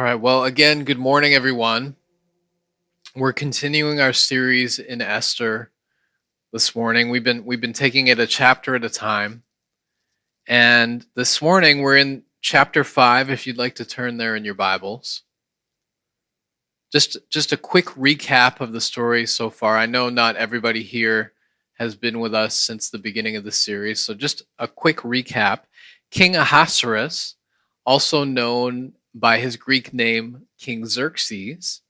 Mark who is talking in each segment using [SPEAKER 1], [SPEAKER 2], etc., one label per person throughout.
[SPEAKER 1] right. Well, again, good morning, everyone. We're continuing our series in Esther this morning. We've been taking it a chapter at a time, and this morning we're in chapter 5. If you'd like to turn there in your Bibles, just a quick recap of the story so far. I know not everybody here has been with us since the beginning of the series, so just a quick recap. King Ahasuerus, also known by his Greek name King Xerxes,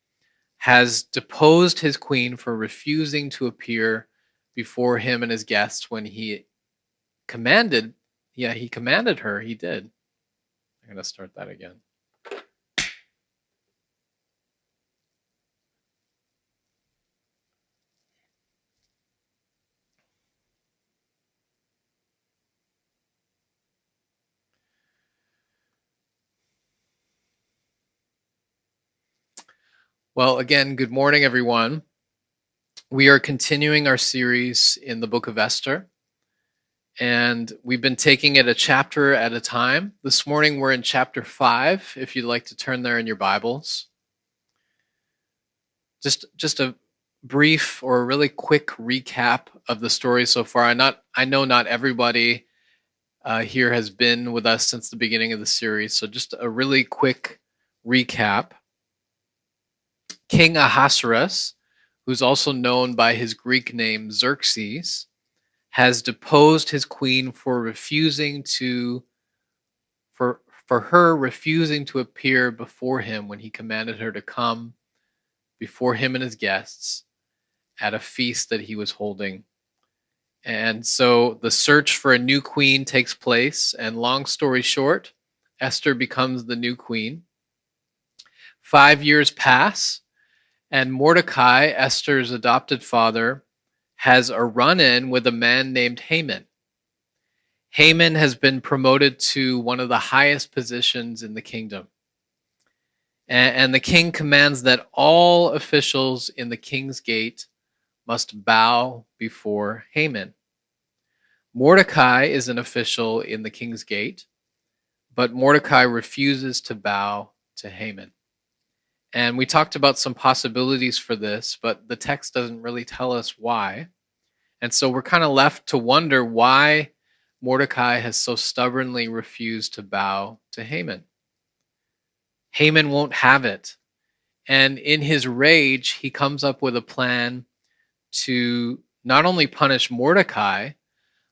[SPEAKER 1] has deposed his queen for refusing to appear before him and his guests when he commanded. Yeah, he commanded her. He did. I'm going to start that again. Well, again, good morning, everyone. We are continuing our series in the book of Esther, and we've been taking it a chapter at a time. This morning, we're in chapter 5, if you'd like to turn there in your Bibles. Just a brief or a really quick recap of the story so far. I know not everybody here has been with us since the beginning of the series, so just a really quick recap. King Ahasuerus, who's also known by his Greek name Xerxes, has deposed his queen for her refusing to appear before him when he commanded her to come before him and his guests at a feast that he was holding. And so the search for a new queen takes place, and long story short, Esther becomes the new queen. 5 years pass, and Mordecai, Esther's adopted father, has a run-in with a man named Haman. Haman has been promoted to one of the highest positions in the kingdom. And the king commands that all officials in the king's gate must bow before Haman. Mordecai is an official in the king's gate, but Mordecai refuses to bow to Haman. And we talked about some possibilities for this, but the text doesn't really tell us why. And so we're kind of left to wonder why Mordecai has so stubbornly refused to bow to Haman. Haman won't have it. And in his rage, he comes up with a plan to not only punish Mordecai,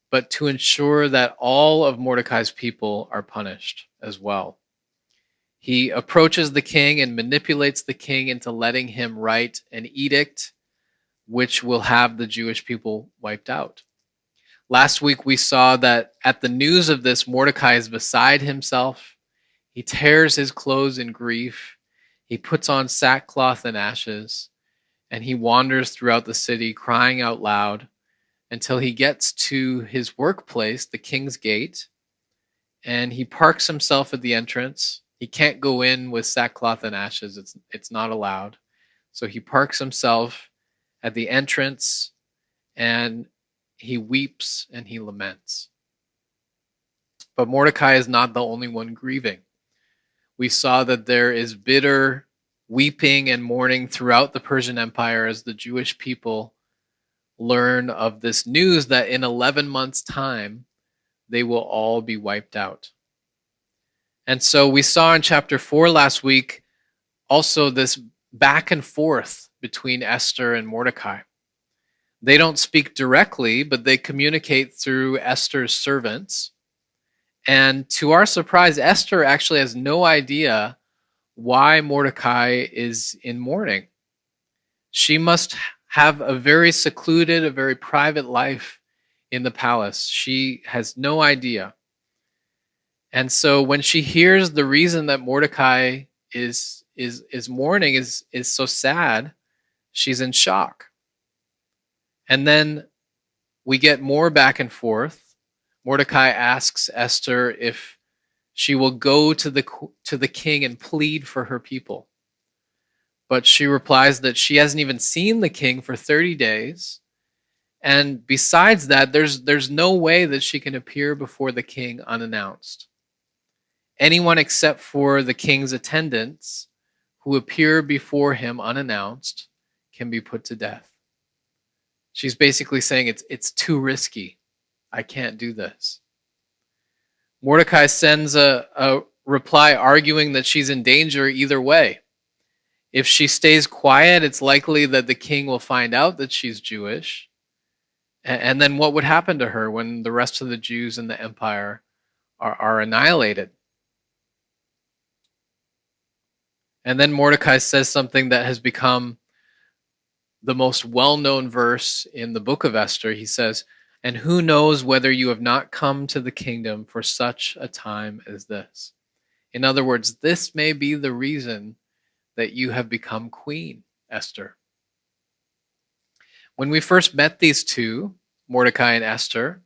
[SPEAKER 1] but to ensure that all of Mordecai's people are punished as well. He approaches the king and manipulates the king into letting him write an edict which will have the Jewish people wiped out. Last week we saw that at the news of this, Mordecai is beside himself. He tears his clothes in grief. He puts on sackcloth and ashes, and he wanders throughout the city crying out loud until he gets to his workplace, the king's gate, and he parks himself at the entrance. He can't go in with sackcloth and ashes. It's not allowed. So he parks himself at the entrance, and he weeps and he laments. But Mordecai is not the only one grieving. We saw that there is bitter weeping and mourning throughout the Persian Empire as the Jewish people learn of this news that in 11 months' time, they will all be wiped out. And so we saw in chapter 4 last week also this back and forth between Esther and Mordecai. They don't speak directly, but they communicate through Esther's servants. And to our surprise, Esther actually has no idea why Mordecai is in mourning. She must have a very secluded, a very private life in the palace. She has no idea. And so when she hears the reason that Mordecai is mourning, is so sad, she's in shock. And then we get more back and forth. Mordecai asks Esther if she will go to the king and plead for her people. But she replies that she hasn't even seen the king for 30 days. And besides that, there's no way that she can appear before the king unannounced. Anyone except for the king's attendants who appear before him unannounced can be put to death. She's basically saying it's too risky. I can't do this. Mordecai sends a reply arguing that she's in danger either way. If she stays quiet, it's likely that the king will find out that she's Jewish. And then what would happen to her when the rest of the Jews in the empire are annihilated? And then Mordecai says something that has become the most well-known verse in the book of Esther. He says, "And who knows whether you have not come to the kingdom for such a time as this?" In other words, this may be the reason that you have become queen, Esther. When we first met these two, Mordecai and Esther,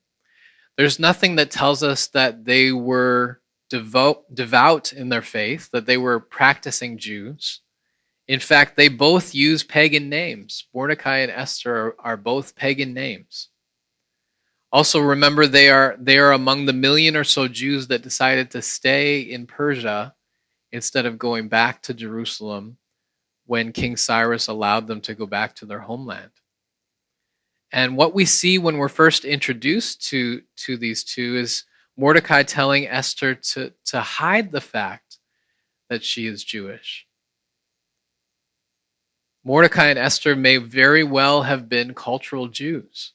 [SPEAKER 1] there's nothing that tells us that they were devout in their faith, that they were practicing Jews. In fact, they both use pagan names. Mordecai and Esther are both pagan names. Also, remember, they are among the 1,000,000 or so Jews that decided to stay in Persia instead of going back to Jerusalem when King Cyrus allowed them to go back to their homeland. And what we see when we're first introduced to these two is Mordecai telling Esther to hide the fact that she is Jewish. Mordecai and Esther may very well have been cultural Jews.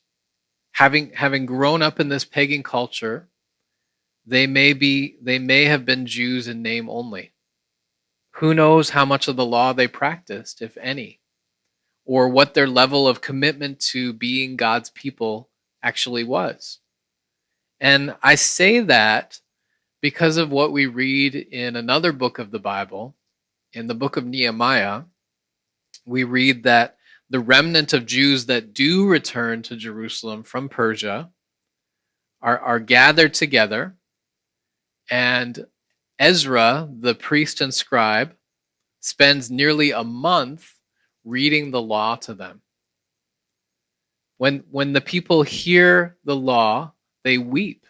[SPEAKER 1] Having grown up in this pagan culture, they may have been Jews in name only. Who knows how much of the law they practiced, if any, or what their level of commitment to being God's people actually was. And I say that because of what we read in another book of the Bible. In the book of Nehemiah, we read that the remnant of Jews that do return to Jerusalem from Persia are gathered together, and Ezra, the priest and scribe, spends nearly a month reading the law to them. When the people hear the law, they weep,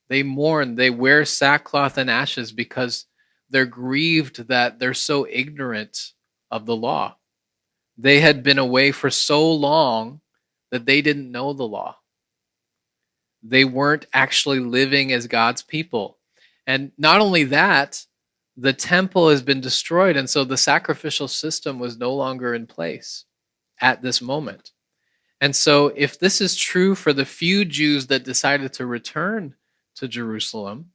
[SPEAKER 1] they mourn, they wear sackcloth and ashes because they're grieved that they're so ignorant of the law. They had been away for so long that they didn't know the law. They weren't actually living as God's people. And not only that, the temple has been destroyed, and so the sacrificial system was no longer in place at this moment. And so if this is true for the few Jews that decided to return to Jerusalem,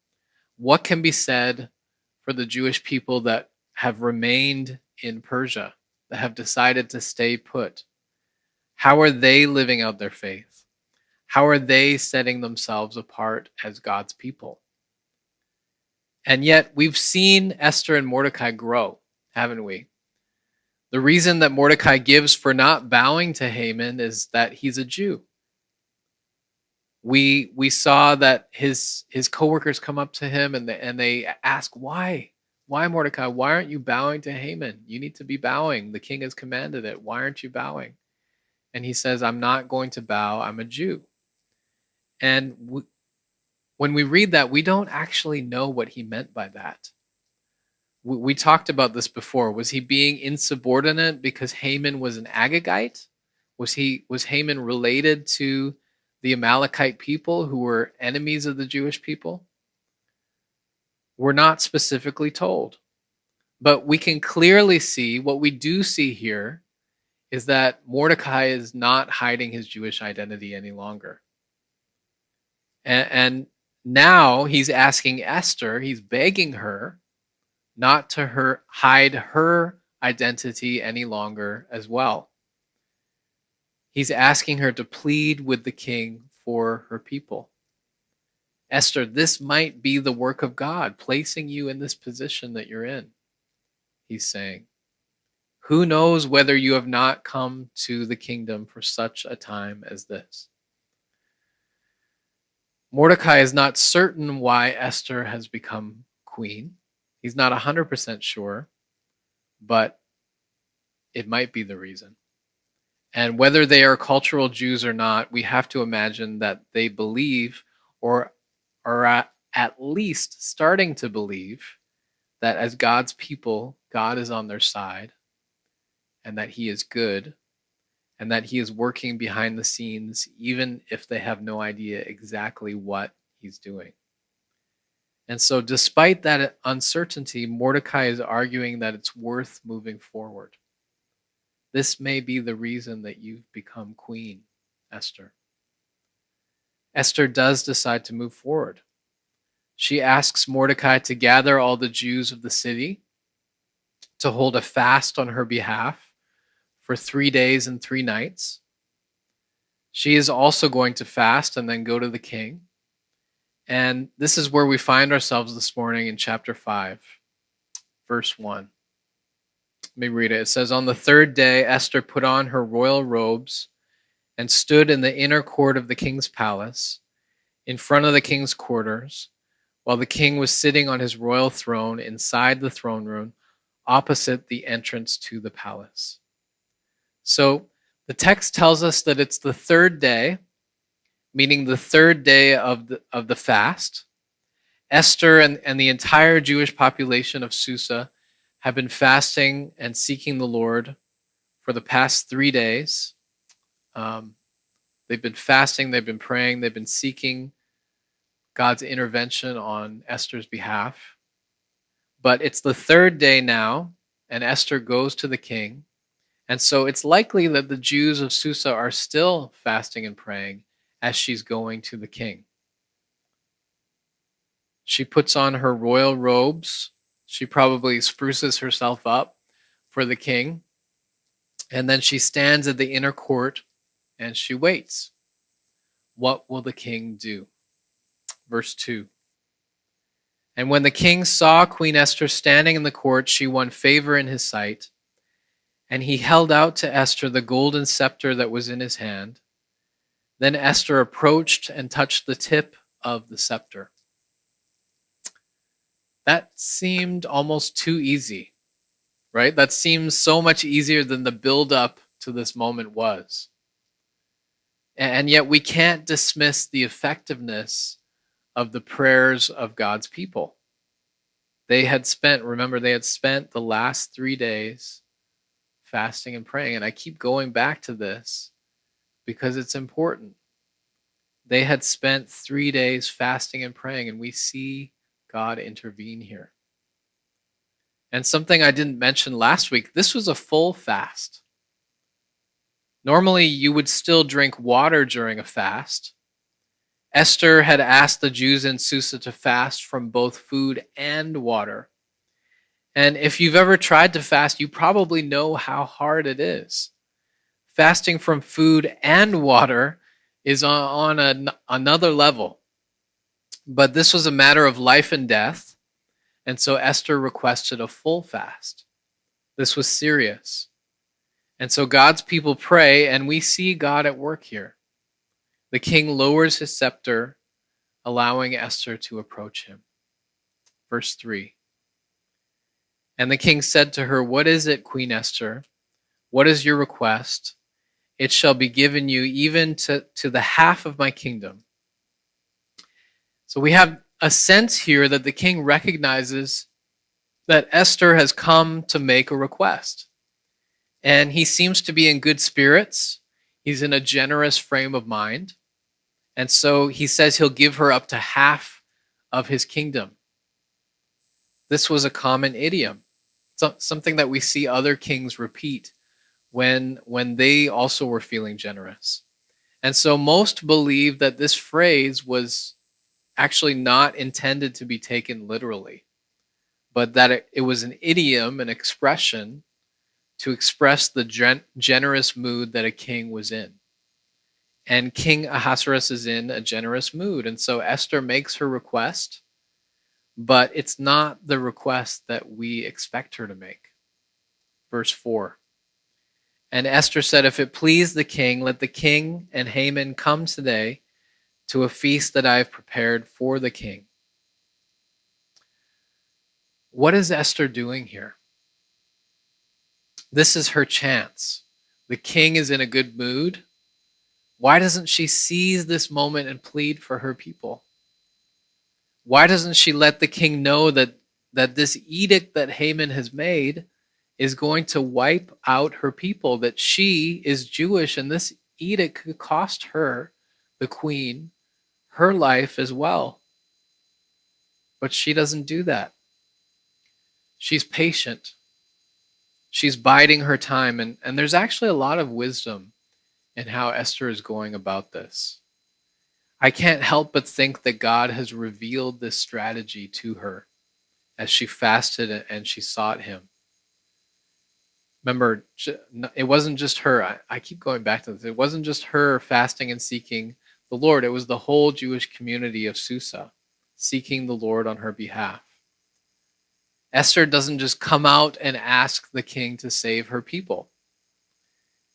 [SPEAKER 1] what can be said for the Jewish people that have remained in Persia, that have decided to stay put? How are they living out their faith? How are they setting themselves apart as God's people? And yet we've seen Esther and Mordecai grow, haven't we? The reason that Mordecai gives for not bowing to Haman is that he's a Jew. We saw that his coworkers come up to him and they ask, why? Why, Mordecai? Why aren't you bowing to Haman? You need to be bowing. The king has commanded it. Why aren't you bowing? And he says, I'm not going to bow. I'm a Jew. And when we read that, we don't actually know what he meant by that. We talked about this before. Was he being insubordinate because Haman was an Agagite? Was Haman related to the Amalekite people who were enemies of the Jewish people? We're not specifically told. But we can clearly see, what we do see here is that Mordecai is not hiding his Jewish identity any longer. And now he's asking Esther, he's begging her not to hide her identity any longer as well. He's asking her to plead with the king for her people. Esther, this might be the work of God, placing you in this position that you're in, he's saying. Who knows whether you have not come to the kingdom for such a time as this? Mordecai is not certain why Esther has become queen. He's not 100% sure, but it might be the reason. And whether they are cultural Jews or not, we have to imagine that they believe, or are at least starting to believe, that as God's people, God is on their side, and that he is good, and that he is working behind the scenes, even if they have no idea exactly what he's doing. And so, despite that uncertainty, Mordecai is arguing that it's worth moving forward. This may be the reason that you've become queen, Esther. Esther does decide to move forward. She asks Mordecai to gather all the Jews of the city to hold a fast on her behalf for 3 days and 3 nights. She is also going to fast and then go to the king. And this is where we find ourselves this morning in chapter 5, verse 1. Let me read it. It says, "On the 3rd day, Esther put on her royal robes and stood in the inner court of the king's palace, in front of the king's quarters, while the king was sitting on his royal throne inside the throne room, opposite the entrance to the palace." So the text tells us that it's the 3rd day, meaning the 3rd day of the fast. Esther and the entire Jewish population of Susa have been fasting and seeking the Lord for the past 3 days. They've been fasting, they've been praying, they've been seeking God's intervention on Esther's behalf. But it's the 3rd day now, and Esther goes to the king. And so it's likely that the Jews of Susa are still fasting and praying as she's going to the king. She puts on her royal robes. She probably spruces herself up for the king. And then she stands at the inner court and she waits. What will the king do? Verse 2. "And when the king saw Queen Esther standing in the court, she won favor in his sight. And he held out to Esther the golden scepter that was in his hand. Then Esther approached and touched the tip of the scepter." That seemed almost too easy, right? That seems so much easier than the build-up to this moment was. And yet we can't dismiss the effectiveness of the prayers of God's people. They had spent the last 3 days fasting and praying. And I keep going back to this because it's important. They had spent 3 days fasting and praying, and we see God intervene here. And something I didn't mention last week, this was a full fast. Normally, you would still drink water during a fast. Esther had asked the Jews in Susa to fast from both food and water. And if you've ever tried to fast, you probably know how hard it is. Fasting from food and water is on another level. But this was a matter of life and death, and so Esther requested a full fast. This was serious. And so God's people pray, and we see God at work here. The king lowers his scepter, allowing Esther to approach him. Verse 3. "And the king said to her, 'What is it, Queen Esther? What is your request? It shall be given you even to the half of my kingdom.'" So we have a sense here that the king recognizes that Esther has come to make a request. And he seems to be in good spirits. He's in a generous frame of mind. And so he says he'll give her up to half of his kingdom. This was a common idiom, something that we see other kings repeat when they also were feeling generous. And so most believe that this phrase was actually not intended to be taken literally, but that it was an idiom, an expression to express the generous mood that a king was in. And King Ahasuerus is in a generous mood. And so Esther makes her request, but it's not the request that we expect her to make. Verse 4. "And Esther said, 'If it please the king, let the king and Haman come today to a feast that I have prepared for the king.'" What is Esther doing here? This is her chance. The king is in a good mood. Why doesn't she seize this moment and plead for her people? Why doesn't she let the king know that that this edict that Haman has made is going to wipe out her people, that she is Jewish, and this edict could cost her, the queen, her life as well. But she doesn't do that. She's patient. She's biding her time. And there's actually a lot of wisdom in how Esther is going about this. I can't help but think that God has revealed this strategy to her as she fasted and she sought him. Remember, it wasn't just her. I keep going back to this. It wasn't just her fasting and seeking the Lord. It was the whole Jewish community of Susa seeking the Lord on her behalf. Esther doesn't just come out and ask the king to save her people.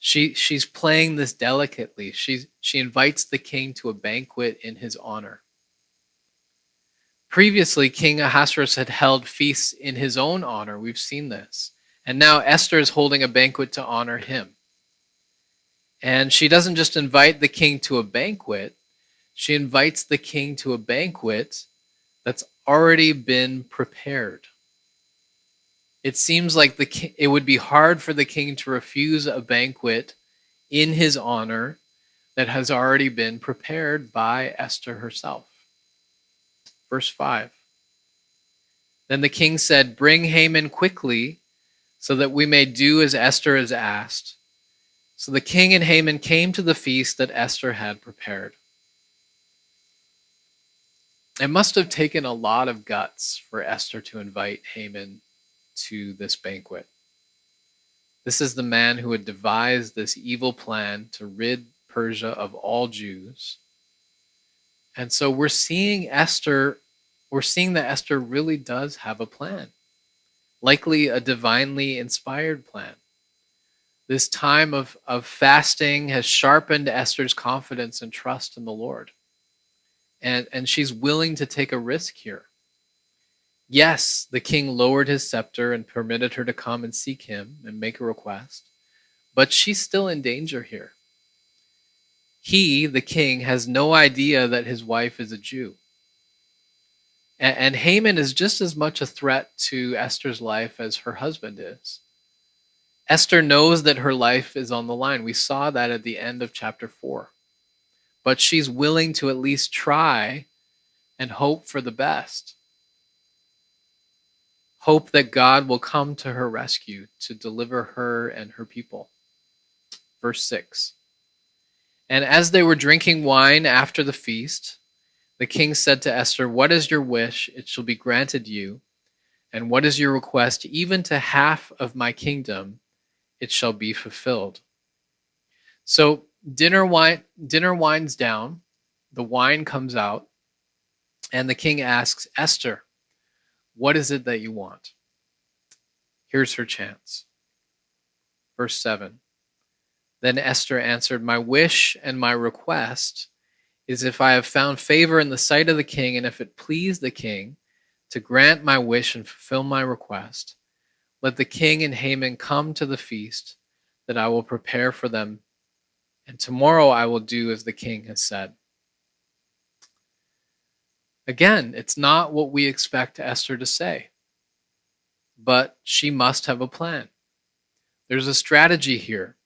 [SPEAKER 1] She's playing this delicately. She invites the king to a banquet in his honor. Previously, King Ahasuerus had held feasts in his own honor. We've seen this. And now Esther is holding a banquet to honor him. And she doesn't just invite the king to a banquet, she invites the king to a banquet that's already been prepared. It seems like it would be hard for the king to refuse a banquet in his honor that has already been prepared by Esther herself. Verse 5. Then the king said, "Bring Haman quickly, so that we may do as Esther has asked." So the king and Haman came to the feast that Esther had prepared. It must have taken a lot of guts for Esther to invite Haman to this banquet. This is the man who had devised this evil plan to rid Persia of all Jews. And so we're seeing that Esther really does have a plan. Likely a divinely inspired plan. This time of fasting has sharpened Esther's confidence and trust in the Lord. And she's willing to take a risk here. Yes, the king lowered his scepter and permitted her to come and seek him and make a request, but she's still in danger here. He, the king, has no idea that his wife is a Jew. And Haman is just as much a threat to Esther's life as her husband is. Esther knows that her life is on the line. We saw that at the end of chapter 4. But she's willing to at least try and hope for the best. Hope that God will come to her rescue to deliver her and her people. Verse 6. And as they were drinking wine after the feast, the king said to Esther, "What is your wish? It shall be granted you. And what is your request? Even to half of my kingdom, it shall be fulfilled." So dinner winds down, the wine comes out, and the king asks, "Esther, what is it that you want?" Here's her chance. Verse 7. Then Esther answered, "My wish and my request is, if I have found favor in the sight of the king, and if it please the king to grant my wish and fulfill my request, let the king and Haman come to the feast that I will prepare for them, and tomorrow I will do as the king has said." Again, it's not what we expect Esther to say, but she must have a plan. There's a strategy here,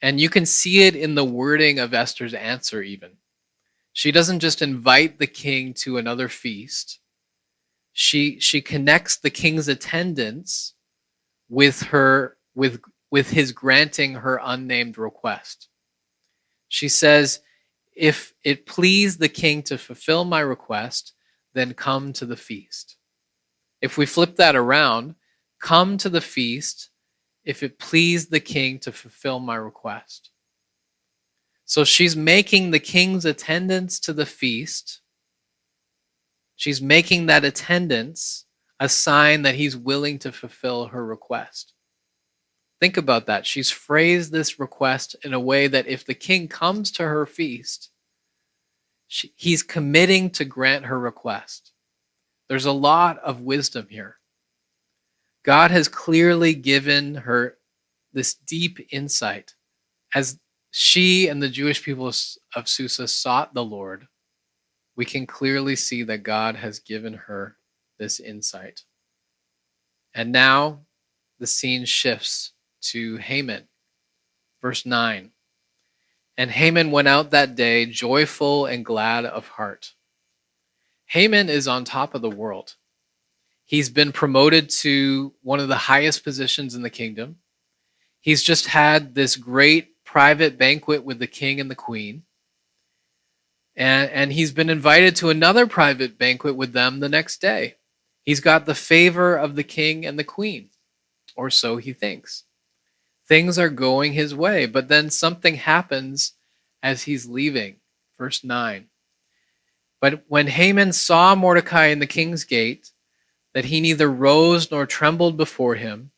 [SPEAKER 1] and you can see it in the wording of Esther's answer even. She doesn't just invite the king to another feast. She connects the king's attendance with his granting her unnamed request. She says, "If it please the king to fulfill my request, then come to the feast." If we flip that around, come to the feast if it please the king to fulfill my request. So she's making the king's attendance to the feast, she's making that attendance a sign that he's willing to fulfill her request. Think about that. She's phrased this request in a way that if the king comes to her feast, he's committing to grant her request. There's a lot of wisdom here. God has clearly given her this deep insight as she and the Jewish people of Susa sought the Lord. We can clearly see that God has given her this insight. And now the scene shifts to Haman. Verse 9. And Haman went out that day joyful and glad of heart. Haman is on top of the world. He's been promoted to one of the highest positions in the kingdom. He's just had this great private banquet with the king and the queen. And he's been invited to another private banquet with them the next day. He's got the favor of the king and the queen, or so he thinks. Things are going his way, but then something happens as he's leaving. Verse 9. But when Haman saw Mordecai in the king's gate, that he neither rose nor trembled before him,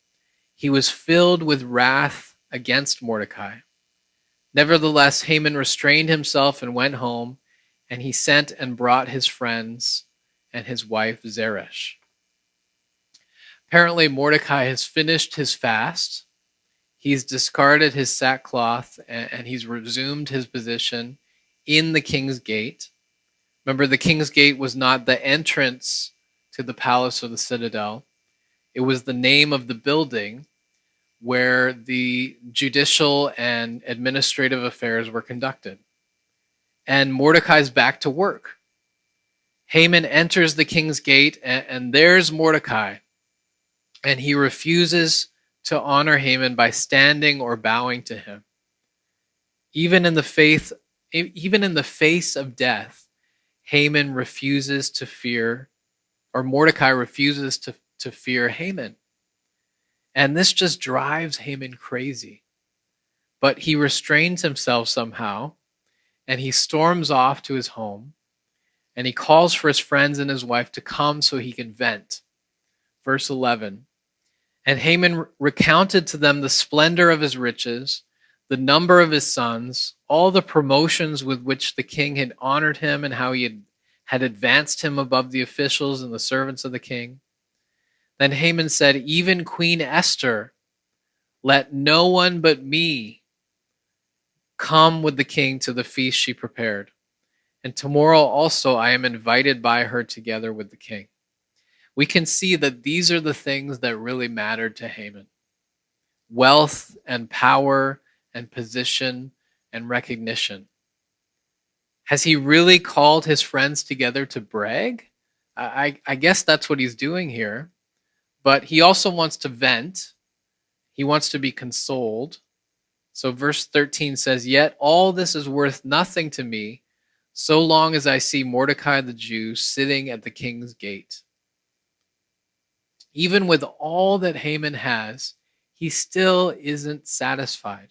[SPEAKER 1] he was filled with wrath against Mordecai. Nevertheless, Haman restrained himself and went home, and he sent and brought his friends and his wife Zeresh. Apparently, Mordecai has finished his fast. He's discarded his sackcloth, and he's resumed his position in the king's gate. Remember, the king's gate was not the entrance to the palace or the citadel. It was the name of the building where the judicial and administrative affairs were conducted. And Mordecai's back to work. Haman enters the king's gate, and there's Mordecai. And he refuses to honor Haman by standing or bowing to him. Even in the face of death, Haman refuses to fear, or Mordecai refuses to fear Haman. And this just drives Haman crazy. But he restrains himself somehow, and he storms off to his home, and he calls for his friends and his wife to come so he can vent. Verse 11. And Haman recounted to them the splendor of his riches, the number of his sons, all the promotions with which the king had honored him, and how he had advanced him above the officials and the servants of the king. Then Haman said, even Queen Esther, let no one but me come with the king to the feast she prepared. And tomorrow also I am invited by her together with the king. We can see that these are the things that really mattered to Haman. Wealth and power and position and recognition. Has he really called his friends together to brag? I guess that's what he's doing here. But he also wants to vent. He wants to be consoled. So verse 13 says, yet all this is worth nothing to me, so long as I see Mordecai the Jew sitting at the king's gate. Even with all that Haman has, he still isn't satisfied.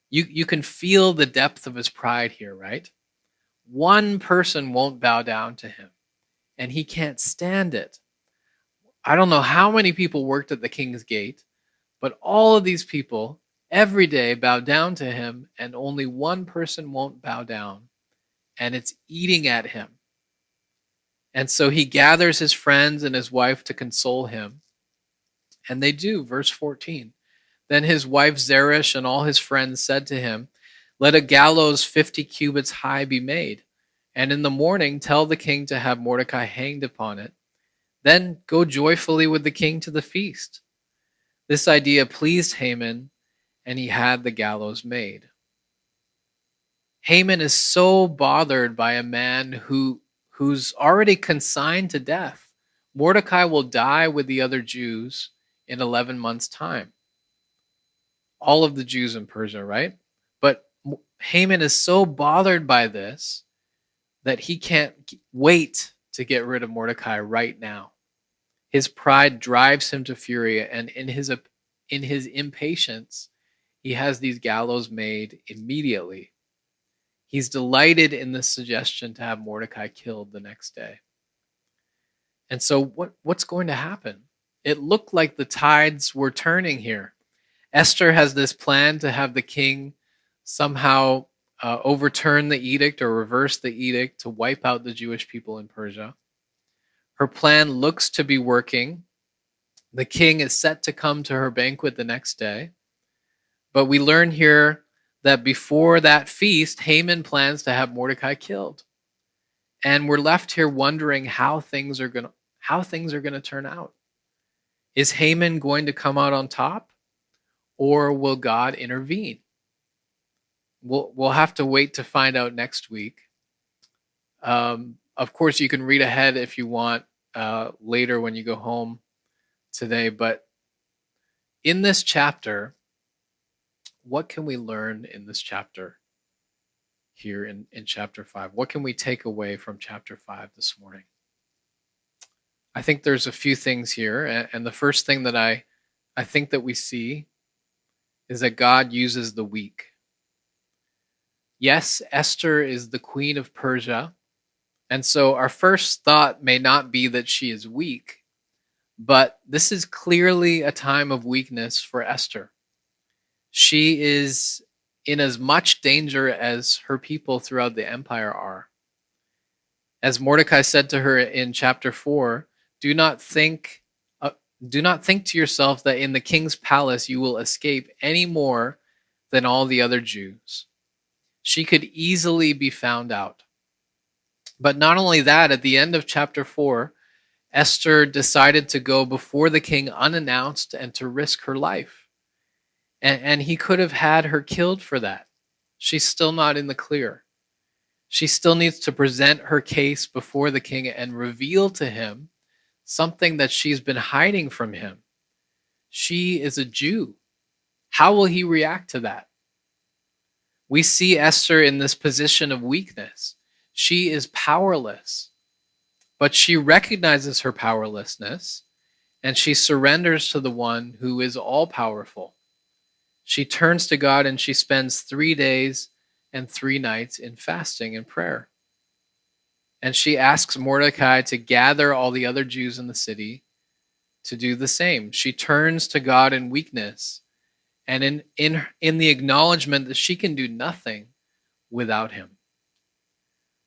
[SPEAKER 1] You can feel the depth of his pride here, right? One person won't bow down to him, and he can't stand it. I don't know how many people worked at the king's gate, but all of these people every day bow down to him, and only one person won't bow down, and it's eating at him. And so he gathers his friends and his wife to console him. And they do, verse 14. Then his wife Zeresh and all his friends said to him, let a gallows 50 cubits high be made, and in the morning tell the king to have Mordecai hanged upon it. Then go joyfully with the king to the feast. This idea pleased Haman, and he had the gallows made. Haman is so bothered by a man who's already consigned to death. Mordecai will die with the other Jews in 11 months' time. All of the Jews in Persia, right? But Haman is so bothered by this that he can't wait to get rid of Mordecai right now. His pride drives him to fury, and in his impatience, he has these gallows made immediately. He's delighted in the suggestion to have Mordecai killed the next day. And so what's going to happen? It looked like the tides were turning here. Esther has this plan to have the king somehow overturn the edict or reverse the edict to wipe out the Jewish people in Persia. Her plan looks to be working. The king is set to come to her banquet the next day. But we learn here that before that feast, Haman plans to have Mordecai killed. And we're left here wondering how things are going to turn out. Is Haman going to come out on top, or will God intervene? We'll have to wait to find out next week. Of course, you can read ahead if you want later when you go home today. But in this chapter, what can we learn in this chapter here in chapter 5? What can we take away from chapter 5 this morning? I think there's a few things here. And the first thing that I think that we see is that God uses the weak. Yes, Esther is the queen of Persia. And so our first thought may not be that she is weak, but this is clearly a time of weakness for Esther. She is in as much danger as her people throughout the empire are. As Mordecai said to her in chapter 4, do not think to yourself that in the king's palace you will escape any more than all the other Jews. She could easily be found out. But not only that, at the end of chapter 4, Esther decided to go before the king unannounced and to risk her life. And he could have had her killed for that. She's still not in the clear. She still needs to present her case before the king and reveal to him something that she's been hiding from him. She is a Jew. How will he react to that? We see Esther in this position of weakness. She is powerless, but she recognizes her powerlessness and she surrenders to the one who is all powerful. She turns to God and she spends 3 days and 3 nights in fasting and prayer. And she asks Mordecai to gather all the other Jews in the city to do the same. She turns to God in weakness and in the acknowledgement that she can do nothing without him.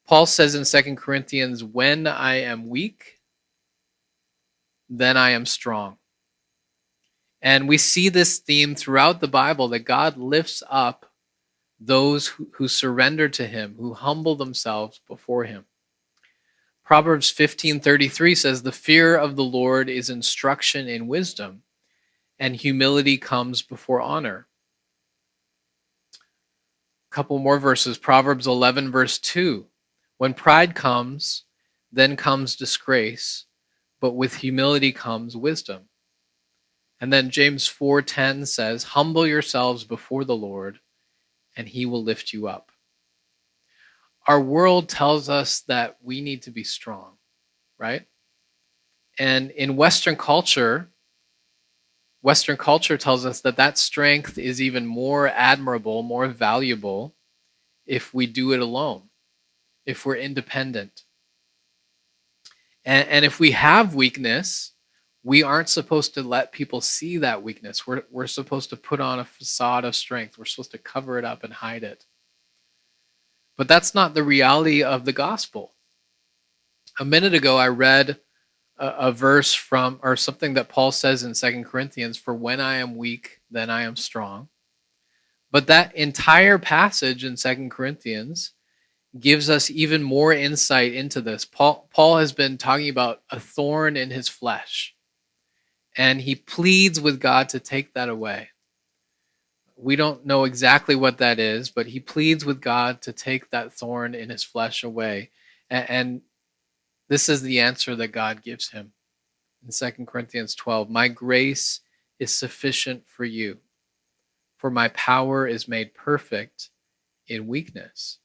[SPEAKER 1] Paul says in 2 Corinthians, when I am weak, then I am strong. And we see this theme throughout the Bible, that God lifts up those who surrender to him, who humble themselves before him. Proverbs 15:33 says, the fear of the Lord is instruction in wisdom, and humility comes before honor. A couple more verses. Proverbs 11 verse 2. When pride comes, then comes disgrace, but with humility comes wisdom. And then James 4:10 says, humble yourselves before the Lord, and he will lift you up. Our world tells us that we need to be strong, right? And in Western culture tells us that strength is even more admirable, more valuable if we do it alone, if we're independent. And if we have weakness, we aren't supposed to let people see that weakness. We're supposed to put on a facade of strength. We're supposed to cover it up and hide it. But that's not the reality of the gospel. A minute ago, I read a verse from, or something that Paul says in 2 Corinthians, for when I am weak, then I am strong. But that entire passage in 2 Corinthians gives us even more insight into this. Paul has been talking about a thorn in his flesh, and he pleads with God to take that away. We don't know exactly what that is, but he pleads with God to take that thorn in his flesh away. And this is the answer that God gives him. In 2 Corinthians 12, my grace is sufficient for you, for my power is made perfect in weakness.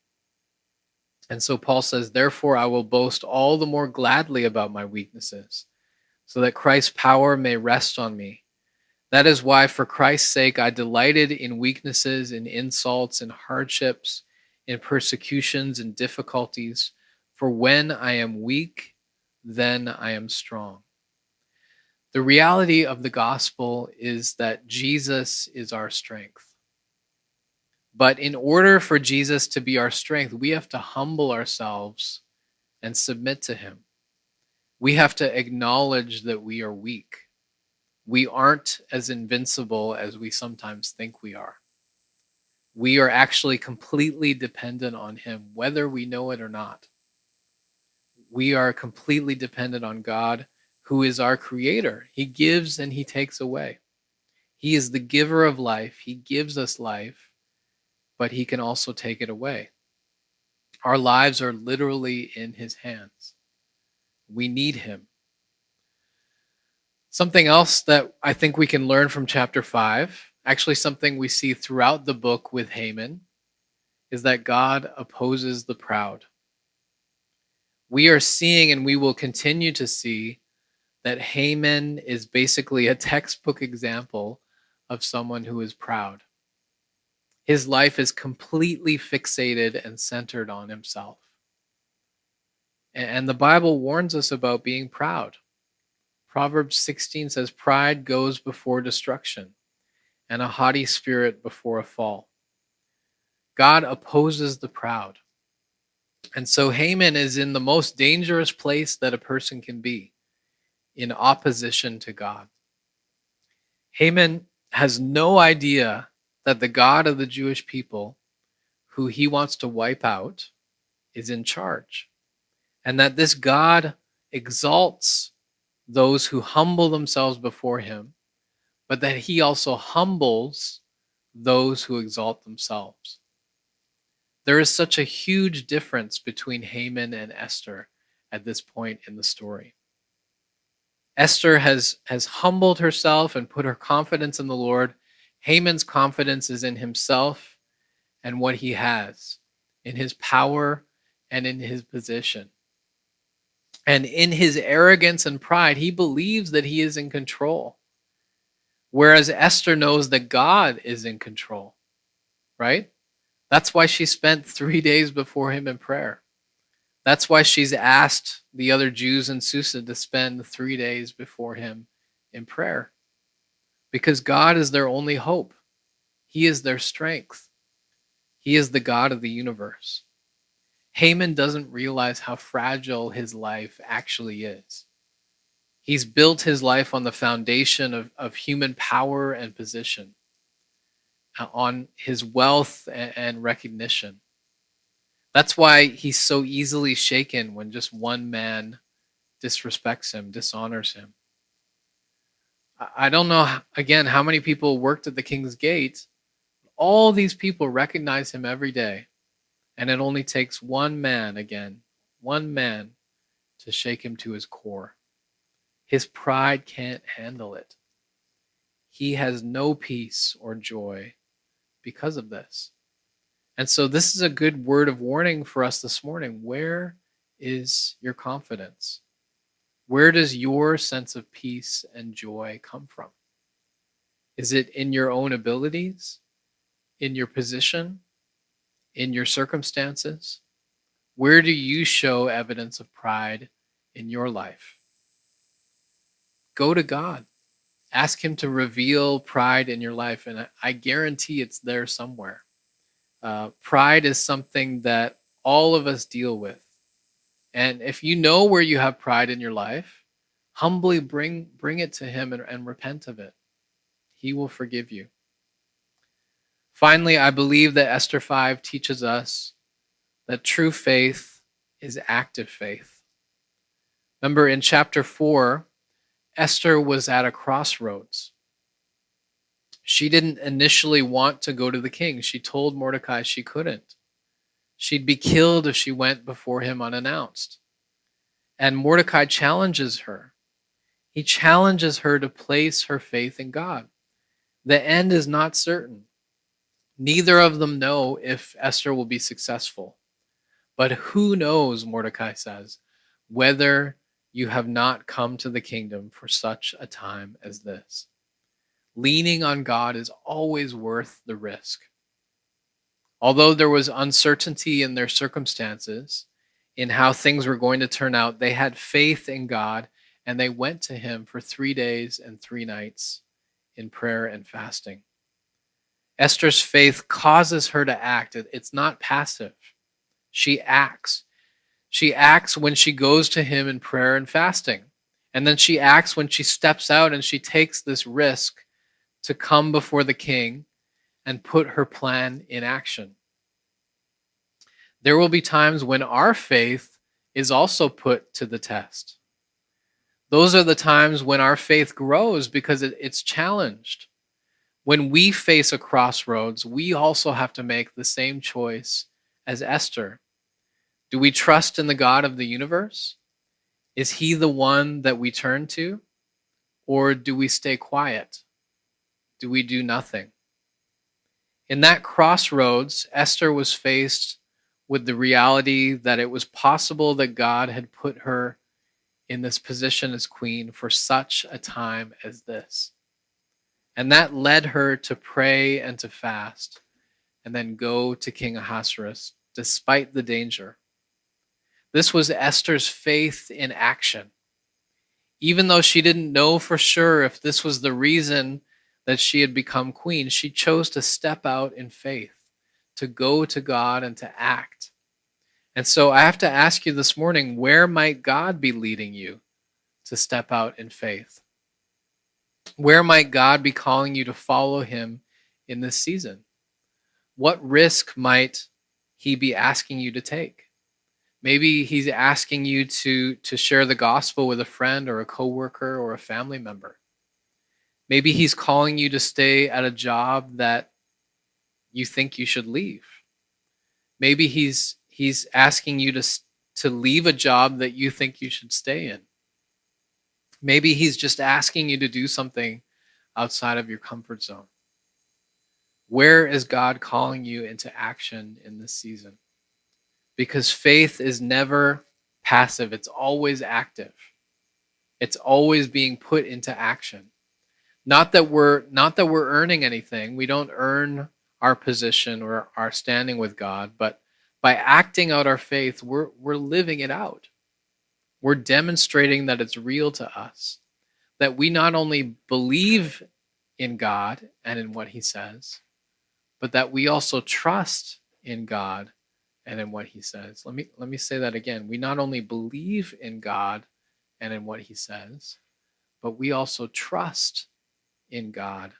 [SPEAKER 1] And so Paul says, therefore I will boast all the more gladly about my weaknesses, so that Christ's power may rest on me. That is why, for Christ's sake, I delighted in weaknesses, in insults, in hardships, in persecutions, and difficulties. For when I am weak, then I am strong. The reality of the gospel is that Jesus is our strength. But in order for Jesus to be our strength, we have to humble ourselves and submit to him. We have to acknowledge that we are weak. We aren't as invincible as we sometimes think we are. We are actually completely dependent on him, whether we know it or not. We are completely dependent on God, who is our creator. He gives and he takes away. He is the giver of life. He gives us life, but he can also take it away. Our lives are literally in his hands. We need him. Something else that I think we can learn from chapter 5, actually something we see throughout the book with Haman, is that God opposes the proud. We are seeing, and we will continue to see, that Haman is basically a textbook example of someone who is proud. His life is completely fixated and centered on himself. And the Bible warns us about being proud. Proverbs 16 says, "Pride goes before destruction, and a haughty spirit before a fall." God opposes the proud. And so Haman is in the most dangerous place that a person can be, in opposition to God. Haman has no idea that the God of the Jewish people, who he wants to wipe out, is in charge, and that this God exalts those who humble themselves before him, but that he also humbles those who exalt themselves. There is such a huge difference between Haman and Esther at this point in the story. Esther has humbled herself and put her confidence in the Lord. Haman's confidence is in himself and what he has, in his power and in his position. And in his arrogance and pride, he believes that he is in control. Whereas Esther knows that God is in control, right? That's why she spent 3 days before him in prayer. That's why she's asked the other Jews in Susa to spend 3 days before him in prayer. Because God is their only hope. He is their strength. He is the God of the universe. Haman doesn't realize how fragile his life actually is. He's built his life on the foundation of human power and position, on his wealth and recognition. That's why he's so easily shaken when just one man disrespects him, dishonors him. I don't know, again, how many people worked at the king's gate. All these people recognize him every day. And it only takes one man, to shake him to his core. His pride can't handle it. He has no peace or joy because of this. And so this is a good word of warning for us this morning. Where is your confidence? Where does your sense of peace and joy come from? Is it in your own abilities? In your position? In your circumstances? Where do you show evidence of pride in your life? Go to God. Ask him to reveal pride in your life, and I guarantee it's there somewhere. Pride is something that all of us deal with. And if you know where you have pride in your life, humbly bring it to him and repent of it. He will forgive you. Finally, I believe that Esther 5 teaches us that true faith is active faith. Remember, in chapter 4, Esther was at a crossroads. She didn't initially want to go to the king. She told Mordecai she couldn't. She'd be killed if she went before him unannounced. And Mordecai challenges her. He challenges her to place her faith in God. The end is not certain. Neither of them know if Esther will be successful. But who knows, Mordecai says, whether you have not come to the kingdom for such a time as this. Leaning on God is always worth the risk. Although there was uncertainty in their circumstances, in how things were going to turn out, they had faith in God, and they went to him for 3 days and 3 nights in prayer and fasting. Esther's faith causes her to act. It's not passive. She acts. She acts when she goes to him in prayer and fasting. And then she acts when she steps out and she takes this risk to come before the king and put her plan in action. There will be times when our faith is also put to the test. Those are the times when our faith grows because it's challenged. When we face a crossroads, we also have to make the same choice as Esther. Do we trust in the God of the universe? Is he the one that we turn to? Or do we stay quiet? Do we do nothing? In that crossroads, Esther was faced with the reality that it was possible that God had put her in this position as queen for such a time as this. And that led her to pray and to fast and then go to King Ahasuerus despite the danger. This was Esther's faith in action. Even though she didn't know for sure if this was the reason that she had become queen, she chose to step out in faith, to go to God and to act. And so I have to ask you this morning, where might God be leading you to step out in faith? Where might God be calling you to follow him in this season? What risk might he be asking you to take? Maybe he's asking you to share the gospel with a friend or a coworker or a family member. Maybe he's calling you to stay at a job that you think you should leave. Maybe he's asking you to leave a job that you think you should stay in. Maybe he's just asking you to do something outside of your comfort zone. Where is God calling you into action in this season? Because faith is never passive, it's always active. It's always being put into action. Not that we're earning anything. We don't earn our position or our standing with God, but by acting out our faith, we're living it out. We're demonstrating that it's real to us, that we not only believe in God and in what he says, but that we also trust in God and in what he says. Let me say that again. We not only believe in God and in what he says, but we also trust in God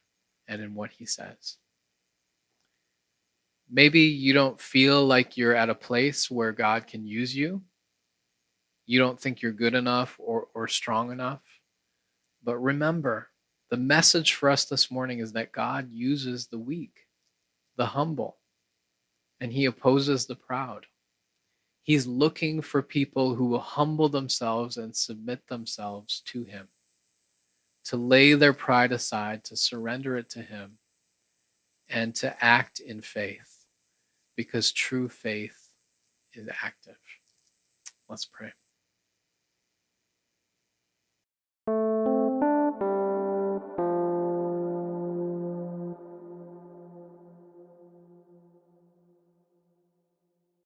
[SPEAKER 1] and in what he says. Maybe you don't feel like you're at a place where God can use you. You don't think you're good enough or strong enough. But remember, the message for us this morning is that God uses the weak, the humble, and he opposes the proud. He's looking for people who will humble themselves and submit themselves to him, to lay their pride aside, to surrender it to him, and to act in faith, because true faith is active. Let's pray.